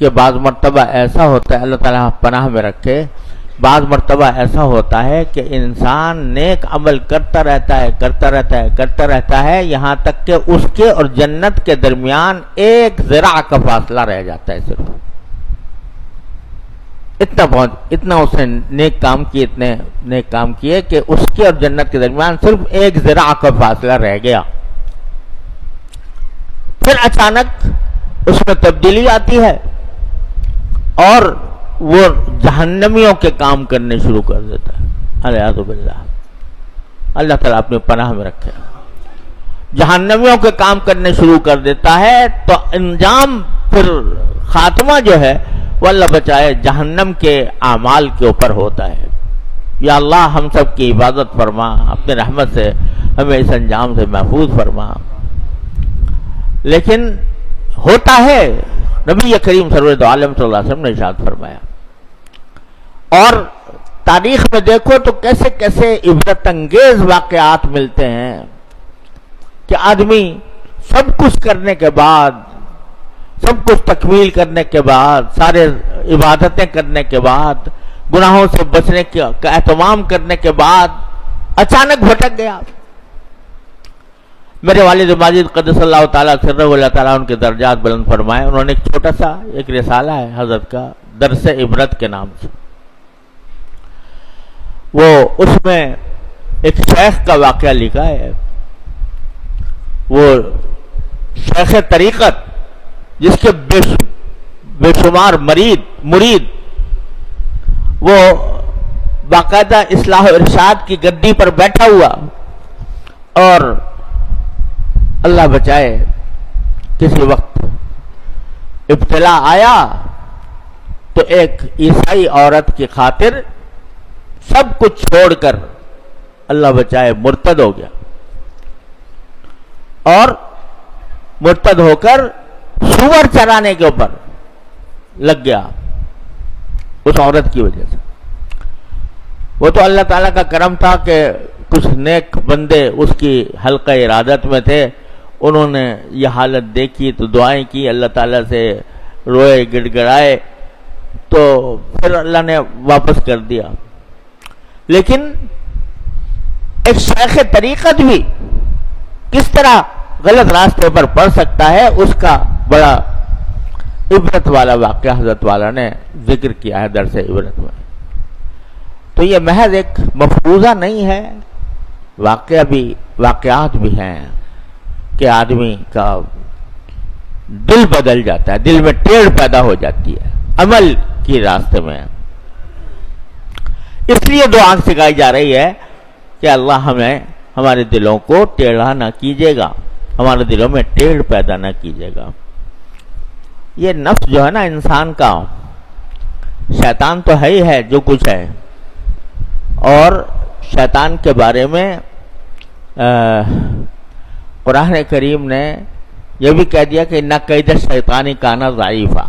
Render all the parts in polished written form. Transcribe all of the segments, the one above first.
کہ بعض مرتبہ ایسا ہوتا ہے، اللہ تعالیٰ پناہ میں رکھے، بعض مرتبہ ایسا ہوتا ہے کہ انسان نیک عمل کرتا رہتا ہے یہاں تک کہ اس کے اور جنت کے درمیان ایک ذراع کا فاصلہ رہ جاتا ہے، صرف اتنا اس نے نیک کام کیے کہ اس کے اور جنت کے درمیان صرف ایک ذراع کا فاصلہ رہ گیا. پھر اچانک اس میں تبدیلی آتی ہے اور وہ جہنمیوں کے کام کرنے شروع کر دیتا ہے. الیاذ باللہ، اللہ تعالیٰ اپنی پناہ میں رکھے. جہنمیوں کے کام کرنے شروع کر دیتا ہے تو انجام، پھر خاتمہ جو ہے وہ اللہ بچائے جہنم کے اعمال کے اوپر ہوتا ہے. یا اللہ ہم سب کی حفاظت فرما، اپنے رحمت سے ہمیں اس انجام سے محفوظ فرما. لیکن ہوتا ہے، نبی کریم سرور عالم صلی اللہ علیہ وسلم نے ارشاد فرمایا. اور تاریخ میں دیکھو تو کیسے کیسے عبرت انگیز واقعات ملتے ہیں کہ آدمی سب کچھ کرنے کے بعد، سب کچھ تکمیل کرنے کے بعد، سارے عبادتیں کرنے کے بعد، گناہوں سے بچنے کا اہتمام کرنے کے بعد اچانک بھٹک گیا. میرے والد ماجد قدس اللہ تعالیٰ سرہ، اللہ تعالیٰ ان کے درجات بلند فرمائے، انہوں نے ایک چھوٹا سا ایک رسالہ ہے حضرت کا، درس عبرت کے نام سے. وہ اس میں ایک شیخ کا واقعہ لکھا ہے. وہ شیخ طریقت جس کے بے شمار مرید، وہ باقاعدہ اصلاح و ارشاد کی گدی پر بیٹھا ہوا، اور اللہ بچائے کسی وقت ابتلا آیا تو ایک عیسائی عورت کی خاطر سب کچھ چھوڑ کر اللہ بچائے مرتد ہو گیا، اور مرتد ہو کر سور چرانے کے اوپر لگ گیا اس عورت کی وجہ سے. وہ تو اللہ تعالیٰ کا کرم تھا کہ کچھ نیک بندے اس کی حلقہ ارادت میں تھے، انہوں نے یہ حالت دیکھی تو دعائیں کی، اللہ تعالیٰ سے روئے، گڑ گڑائے، تو پھر اللہ نے واپس کر دیا. لیکن ایک شیخ طریقت بھی کس طرح غلط راستے پر پڑ سکتا ہے، اس کا بڑا عبرت والا واقعہ حضرت والا نے ذکر کیا ہے درس عبرت میں. تو یہ محض ایک مفروضہ نہیں ہے، واقعات بھی ہیں کہ آدمی کا دل بدل جاتا ہے، دل میں ٹیڑھ پیدا ہو جاتی ہے عمل کی راستے میں. اس لیے دعا سکھائی جا رہی ہے کہ اللہ ہمیں ہمارے دلوں کو ٹیڑھا نہ کیجیے گا، ہمارے دلوں میں ٹیڑھ پیدا نہ کیجیے گا. یہ نفس جو ہے نا انسان کا، شیطان تو ہے ہی ہے جو کچھ ہے، اور شیطان کے بارے میں قرآن کریم نے یہ بھی کہہ دیا کہ نہ قید شیطانی کانا ضعیفا.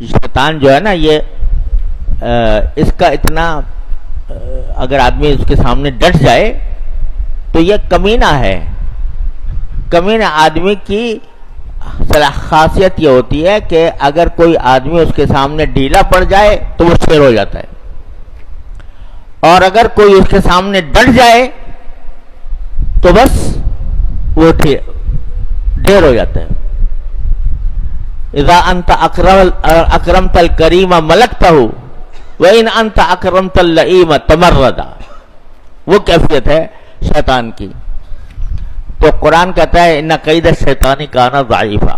شیطان جو ہے نا یہ اس کا اتنا اگر آدمی اس کے سامنے ڈٹ جائے تو یہ کمینہ ہے. کمینہ آدمی کی خاصیت یہ ہوتی ہے کہ اگر کوئی آدمی اس کے سامنے ڈھیلا پڑ جائے تو وہ شیر ہو جاتا ہے، اور اگر کوئی اس کے سامنے ڈٹ جائے تو بس وہ ڈھیر ہو جاتا ہے. اذا انت اکرمت الکریم ملکتہ وان انت اکرمت اللئیم تمردا، وہ کیفیت ہے شیطان کی. تو قرآن کہتا ہے ان قید الشیطان کان ضعیفا.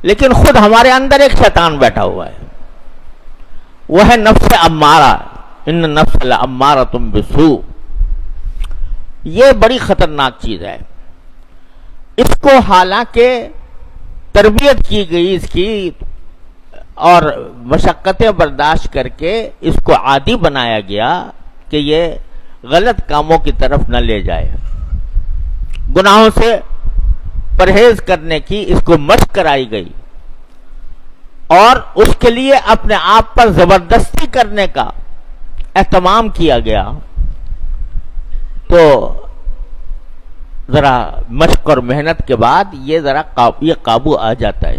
لیکن خود ہمارے اندر ایک شیطان بیٹھا ہوا ہے، وہ ہے نفس امارہ، ان نفس لامارۃ بالسوء. یہ بڑی خطرناک چیز ہے. اس کو حالانکہ تربیت کی گئی اس کی، اور مشقتیں برداشت کر کے اس کو عادی بنایا گیا کہ یہ غلط کاموں کی طرف نہ لے جائے. گناہوں سے پرہیز کرنے کی اس کو مشق کرائی گئی، اور اس کے لیے اپنے آپ پر زبردستی کرنے کا اہتمام کیا گیا. تو ذرا مشق اور محنت کے بعد یہ ذرا یہ قابو آ جاتا ہے.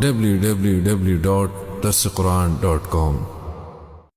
www.darsequran.com